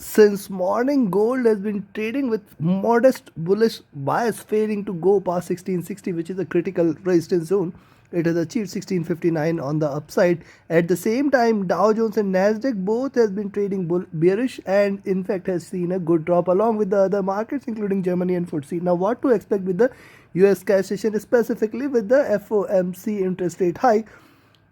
Since morning, gold has been trading with modest bullish bias, failing to go past 1660, which is a critical resistance zone. It has achieved 1659 on the upside. At the same time, Dow Jones and Nasdaq both has been trading bearish and in fact has seen a good drop along with the other markets, including Germany and FTSE. Now, what to expect with the US cash session, specifically with the FOMC interest rate hike?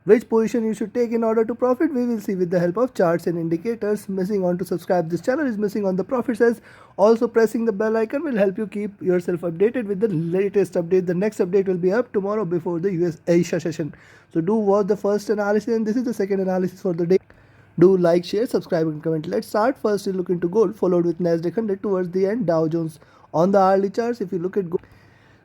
Which position you should take in order to profit, we will see with the help of charts and indicators. Missing on to subscribe this channel is missing on the profit says. Also pressing the bell icon will help you keep yourself updated with the latest update. The next update will be up tomorrow before the US Asia session. So do watch the first analysis and this is the second analysis for the day. Do like, share, subscribe and comment. Let's start. First is look into gold, followed with Nasdaq 100 towards the end. Dow Jones on the hourly charts. If you look at gold,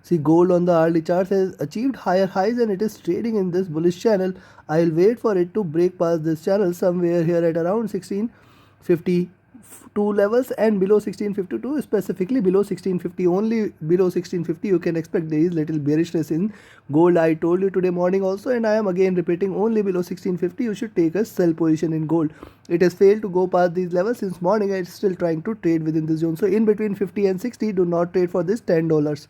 see, gold on the hourly charts has achieved higher highs and it is trading in this bullish channel. I'll wait for it to break past this channel somewhere here at around 1652 levels and below 1652, specifically below 1650. Only below 1650 you can expect there is little bearishness in gold. I told you today morning also, and I am again repeating, only below 1650 you should take a sell position in gold. It has failed to go past these levels since morning. It's still trying to trade within this zone. So in between 50 and 60, do not trade for this $10.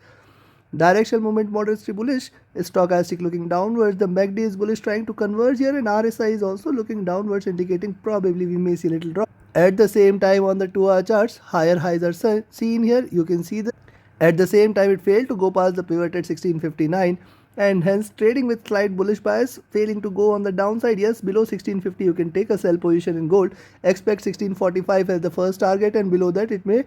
Directional movement moderately bullish, stochastic looking downwards. The MACD is bullish, trying to converge here, and RSI is also looking downwards, indicating probably we may see a little drop. At the same time, on the 2-hour charts, higher highs are seen here. You can see that at the same time it failed to go past the pivot at 1659 and hence trading with slight bullish bias, failing to go on the downside. Yes, below 1650 you can take a sell position in gold. Expect 1645 as the first target, and below that it may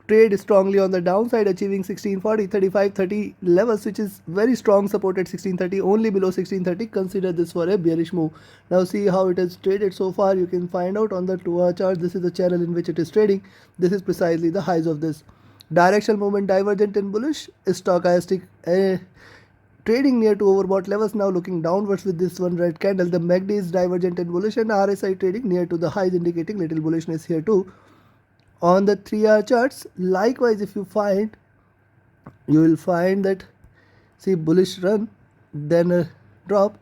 trade strongly on the downside, achieving 1640, 35, 30 levels, which is very strong support at 1630. Only below 1630, consider this for a bearish move. Now see how it has traded so far. You can find out on the 2-hour chart. This is the channel in which it is trading. This is precisely the highs of this. Directional movement divergent and bullish, stochastic trading near to overbought levels, now looking downwards with this one red candle. The MACD is divergent and bullish, and RSI trading near to the highs, indicating little bullishness here too. On the 3-hour charts, likewise, if you find, you will find that, see, bullish run, then a drop,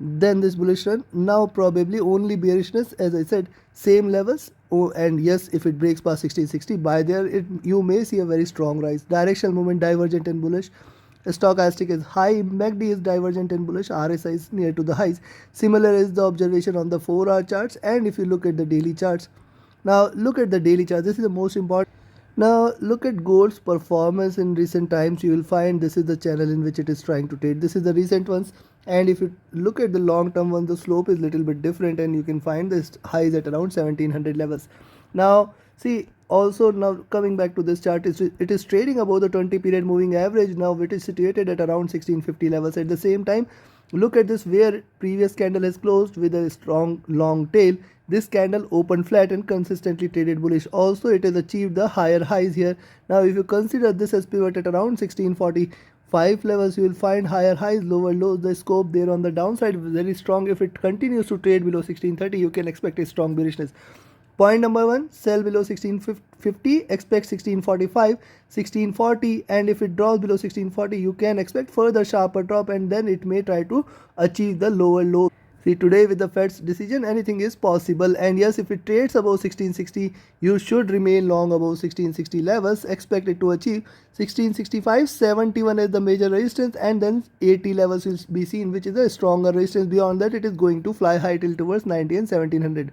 then this bullish run. Now probably only bearishness, as I said, same levels. Oh, and yes, if it breaks past 1660, by there you may see a very strong rise. Directional movement divergent and bullish. Stochastic is high, MACD is divergent and bullish, RSI is near to the highs. Similar is the observation on the 4-hour charts, and if you look at the daily charts. Now look at the daily chart. This is the most important. Now look at gold's performance in recent times. You will find this is the channel in which it is trying to trade. This is the recent ones, and if you look at the long term one, the slope is little bit different, and you can find this highs at around 1700 levels. Now see, also now coming back to this chart, it is trading above the 20 period moving average. Now it is situated at around 1650 levels. At the same time, look at this, where previous candle has closed with a strong long tail. This candle opened flat and consistently traded bullish. Also, it has achieved the higher highs here. Now, if you consider this as pivot at around 1645 levels, you will find higher highs, lower lows. The scope there on the downside is very strong. If it continues to trade below 1630, you can expect a strong bearishness. Point number 1, sell below 1650, expect 1645, 1640, and if it drops below 1640, you can expect further sharper drop, and then it may try to achieve the lower low. See, today with the Fed's decision, anything is possible, and yes, if it trades above 1660, you should remain long above 1660 levels. Expect it to achieve 1665, 71 as the major resistance, and then 80 levels will be seen, which is a stronger resistance. Beyond that, it is going to fly high till towards 90 and 1700.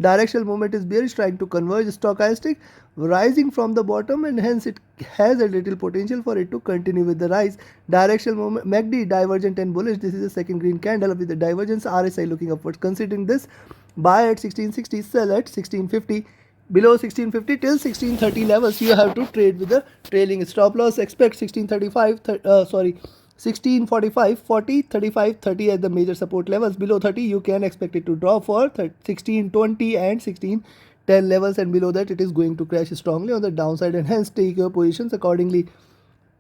Directional movement is bearish, trying to converge. Stochastic rising from the bottom, and hence it has a little potential for it to continue with the rise. Directional movement, MACD divergent and bullish. This is the second green candle with the divergence. RSI looking upwards. Considering this, buy at 1660, sell at 1650. Below 1650 till 1630 levels, you have to trade with the trailing stop loss. Expect 1645, 40, 35, 30 as the major support levels. Below 30, you can expect it to drop for 1620 and 1610 levels, and below that it is going to crash strongly on the downside, and hence take your positions accordingly.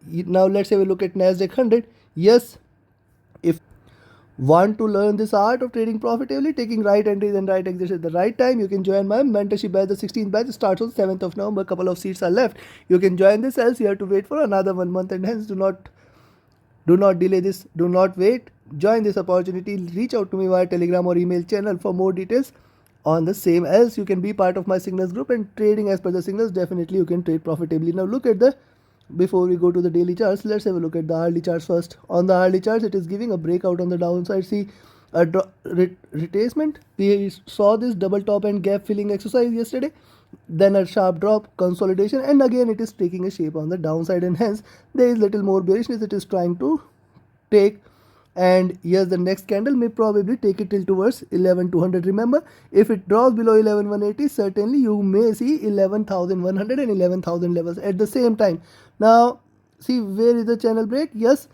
Now let's have a look at Nasdaq 100. Yes, if want to learn this art of trading profitably, taking right entries and right exits at the right time, you can join my mentorship batch. The 16th batch starts on 7th of November. A couple of seats are left. You can join this, else you have to wait for another 1 month, and hence do not delay this. Do not wait. Join this opportunity. Reach out to me via Telegram or email channel for more details. on the same, else you can be part of my signals group and trading as per the signals. Definitely you can trade profitably. Now look at the, before we go to the daily charts, let's have a look at the hourly charts first. On the hourly charts, it is giving a breakout on the downside. See a retracement. We saw this double top and gap filling exercise yesterday, then a sharp drop, consolidation, and again it is taking a shape on the downside, and hence there is little more bearishness it is trying to take. And yes, the next candle may probably take it till towards 11,200. Remember, if it drops below 11,180, certainly you may see 11,100 and 11,000 levels at the same time. Now see, where is the channel break? Yes,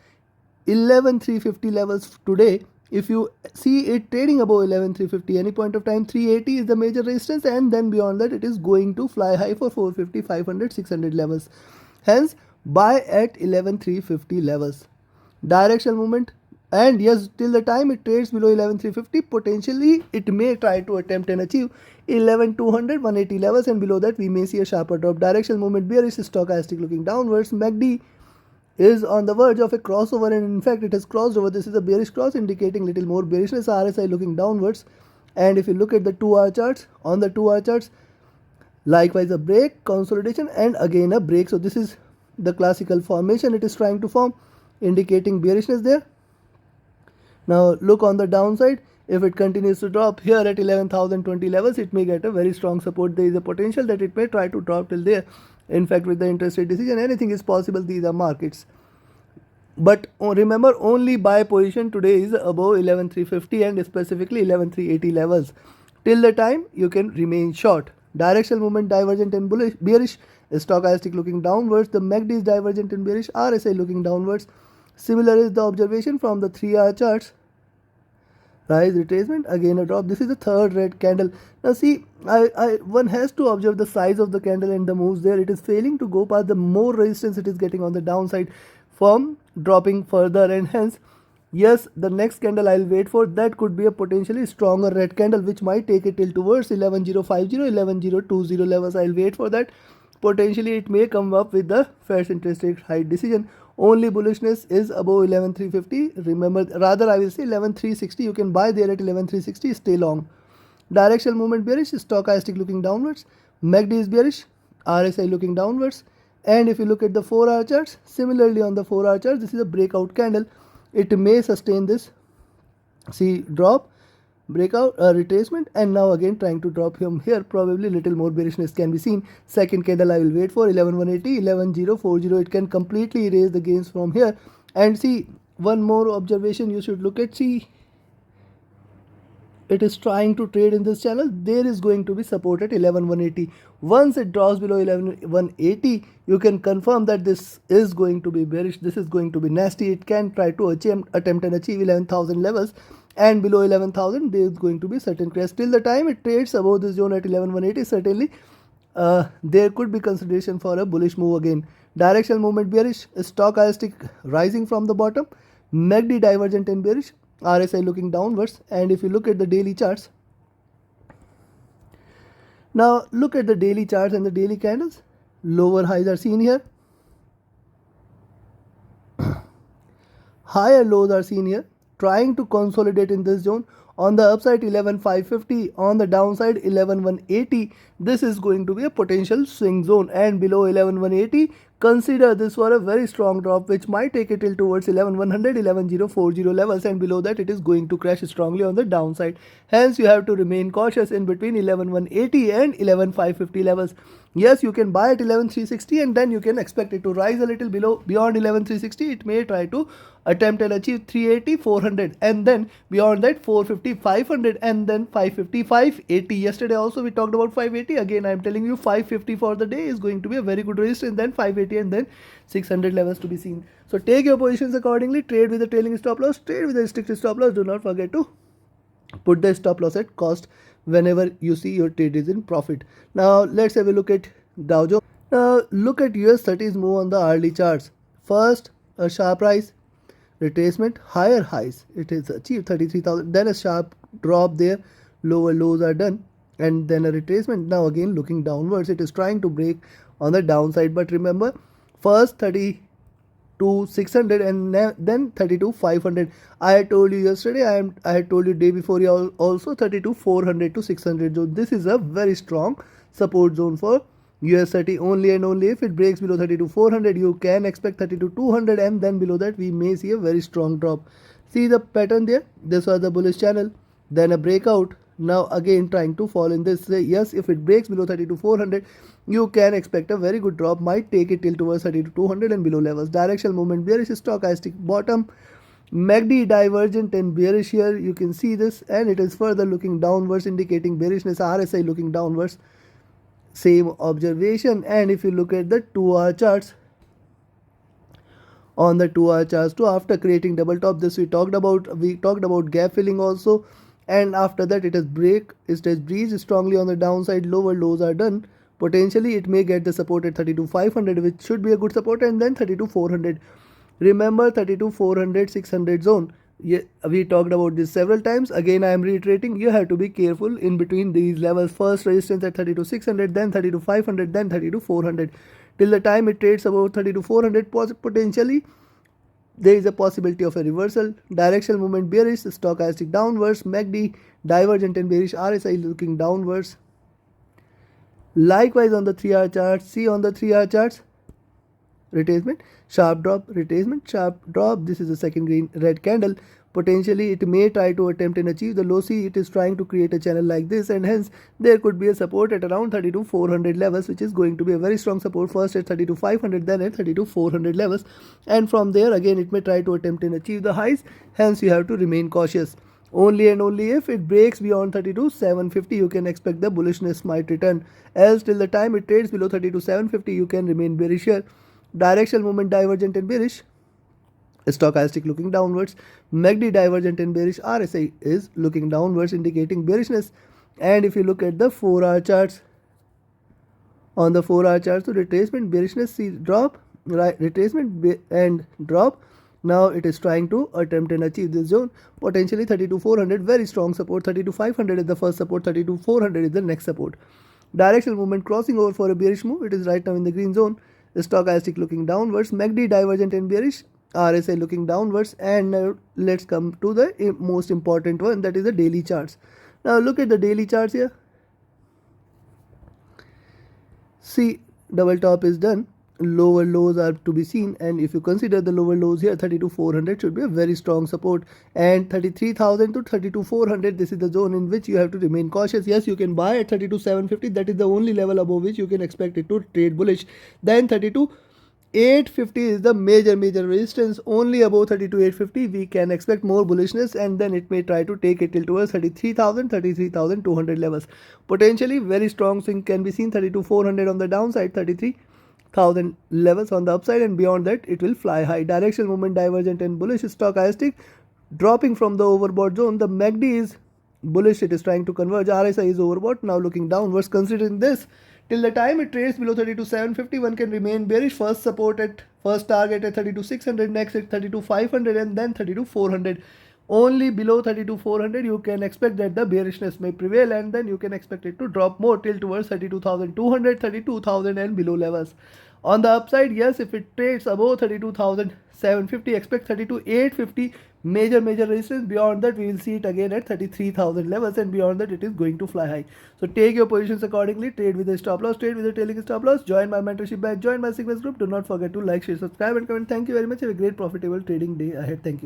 11,350 levels today. If you see it trading above 11,350 any point of time, 380 is the major resistance, and then beyond that it is going to fly high for 450, 500, 600 levels. Hence buy at 11,350 levels. Directional movement, and yes, till the time it trades below 11,350, potentially it may try to attempt and achieve 11,200, 180 levels, and below that we may see a sharper drop. Directional movement bearish, stochastic looking downwards. MACD is on the verge of a crossover, and in fact it has crossed over. This is a bearish cross indicating little more bearishness. RSI looking downwards. And if you look at the 2-hour charts, on the 2-hour charts, likewise a break, consolidation, and again a break. So this is the classical formation it is trying to form, indicating bearishness there. Now look on the downside. If it continues to drop here at 11,020 levels, it may get a very strong support. There is a potential that it may try to drop till there. In fact, with the interest rate decision, anything is possible. These are markets. But remember, only buy position today is above 11,350 and specifically 11,380 levels. Till the time you can remain short. Directional movement divergent and bullish, bearish. Stochastic looking downwards. The MACD is divergent and bearish. RSI looking downwards. Similar is the observation from the 3-hour charts. Rise, retracement, again a drop. This is the third red candle. Now see, one has to observe the size of the candle and the moves there. It is failing to go past the more resistance it is getting on the downside from dropping further, and hence yes, the next candle I'll wait for, that could be a potentially stronger red candle which might take it till towards 11,050, 11,020 levels. I'll wait for that. Potentially it may come up with the Fed's interest rate hike decision. Only bullishness is above 11,350. Remember, rather I will say 11,360. You can buy there at 11,360. Stay long. Directional movement bearish. Stochastic looking downwards. MACD is bearish. RSI looking downwards. And if you look at the 4-hour charts, similarly on the 4-hour charts, this is a breakout candle. It may sustain this. See, drop, breakout, retracement, and now again trying to drop from here. Probably little more bearishness can be seen. Second candle I will wait for 11,180, 11,040. It can completely erase the gains from here. And see, one more observation you should look at. See, it is trying to trade in this channel. There is going to be support at 11,180. Once it drops below 11,180, you can confirm that this is going to be bearish. This is going to be nasty. It can try to attempt and achieve 11,000 levels. And below 11,000 there is going to be certain crash. Till the time it trades above this zone at 11,180, certainly there could be consideration for a bullish move again. Directional movement bearish, stochastic rising from the bottom, MACD divergent and bearish, RSI looking downwards. And if you look at the daily charts, now look at the daily charts and the daily candles. Lower highs are seen here, higher lows are seen here, trying to consolidate in this zone. On the upside 11,550, on the downside 11,180. This is going to be a potential swing zone, and below 11,180, consider this for a very strong drop which might take it till towards 11,100, 11,040 levels, and below that it is going to crash strongly on the downside. Hence you have to remain cautious in between 11,180 and 11,550 levels. Yes, you can buy at 11,360 and then you can expect it to rise a little beyond 11,360. It may try to attempt and achieve 380, 400, and then beyond that 450, 500, and then 550, 580. Yesterday also we talked about 580. Again I am telling you 550 for the day is going to be a very good resistance, then 580 and then 600 levels to be seen. So take your positions accordingly. Trade with a trailing stop loss, trade with a restricted stop loss. Do not forget to put the stop loss at cost whenever you see your trade is in profit. Now let's have a look at Dow Jones. Now look at US 30s move on the hourly charts. First a sharp rise, retracement, higher highs. It is achieved 33,000. Then a sharp drop there, lower lows are done, and then a retracement. Now again looking downwards. It is trying to break on the downside, but remember, first 32 32,600 and then 32,500. I had told you yesterday, I had told you day before also 32,400 to 600. So this is a very strong support zone for US30. Only and only if it breaks below 32,400 you can expect 32,200, and then below that we may see a very strong drop. See the pattern there? This was the bullish channel, then a breakout. Now again trying to fall in this. Yes, if it breaks below 32,400 you can expect a very good drop, might take it till towards 32,200 and below levels. Directional movement bearish, stochastic bottom, MACD divergent and bearish here, you can see this, and it is further looking downwards indicating bearishness. RSI looking downwards, same observation. And if you look at the 2-hour charts, on the 2-hour charts too, after creating double top, this we talked about gap filling also, and after that it has breached strongly on the downside. Lower lows are done. Potentially it may get the support at 32,500, which should be a good support, and then 32,400. Remember 32,400 600 zone. Yeah, we talked about this several times. Again I am reiterating, you have to be careful in between these levels. First resistance at 32,600, then 32,500, then 32,400. Till the time it trades above 32,400, potentially there is a possibility of a reversal. Directional movement bearish, stochastic downwards, MACD divergent and bearish, RSI looking downwards. Likewise on the 3-hour charts, see on the 3-hour charts, retracement, sharp drop, retracement, sharp drop. This is the second red candle. Potentially it may try to attempt and achieve the low. See, it is trying to create a channel like this, and hence there could be a support at around 32,400 levels, which is going to be a very strong support. First at 32,500, then at 32,400 levels, and from there again it may try to attempt and achieve the highs. Hence you have to remain cautious. Only and only if it breaks beyond 32,750 you can expect the bullishness might return. Else till the time it trades below 32,750 you can remain bearish here. Directional movement divergent and bearish, stochastic looking downwards, MACD divergent and bearish, RSI is looking downwards indicating bearishness. And if you look at the 4-hour charts, on the 4-hour charts, so retracement, bearishness, see drop, right, retracement and drop. Now it is trying to attempt and achieve this zone. Potentially 32,400 very strong support, 32,500 is the first support, 32,400 is the next support. Directional movement crossing over for a bearish move. It is right now in the green zone. Stochastic looking downwards, MACD divergent and bearish, RSI looking downwards. And let's come to the most important one, that is the daily charts. Now look at the daily charts here. See, double top is done, lower lows are to be seen, and if you consider the lower lows here, 32,400 should be a very strong support, and 33,000 to 32,400, this is the zone in which you have to remain cautious. Yes, you can buy at 32,750, that is the only level above which you can expect it to trade bullish. Then 32,850 is the major resistance. Only above 32,850 we can expect more bullishness, and then it may try to take it till towards 33,000, 33,200 levels. Potentially very strong swing can be seen, 32,400 on the downside, 33,000 levels on the upside, and beyond that it will fly high. Directional movement divergent and bullish, stochastic dropping from the overbought zone. The MACD is bullish, it is trying to converge. RSI is overbought, now looking downwards. Considering this, till the time it trades below 32,750 one can remain bearish. First target at 32,600, next at 32,500, and then 32,400. Only below 32,400 you can expect that the bearishness may prevail, and then you can expect it to drop more till towards 32,200, 32,000 and below levels. On the upside, yes, if it trades above 32,750, expect 32,850 major resistance. Beyond that we will see it again at 33,000 levels, and beyond that it is going to fly high. So take your positions accordingly. Trade with a stop loss, trade with a trailing stop loss. Join my mentorship batch, join my sequence group. Do not forget to like, share, subscribe and comment. Thank you very much. Have a great profitable trading day ahead. Thank you.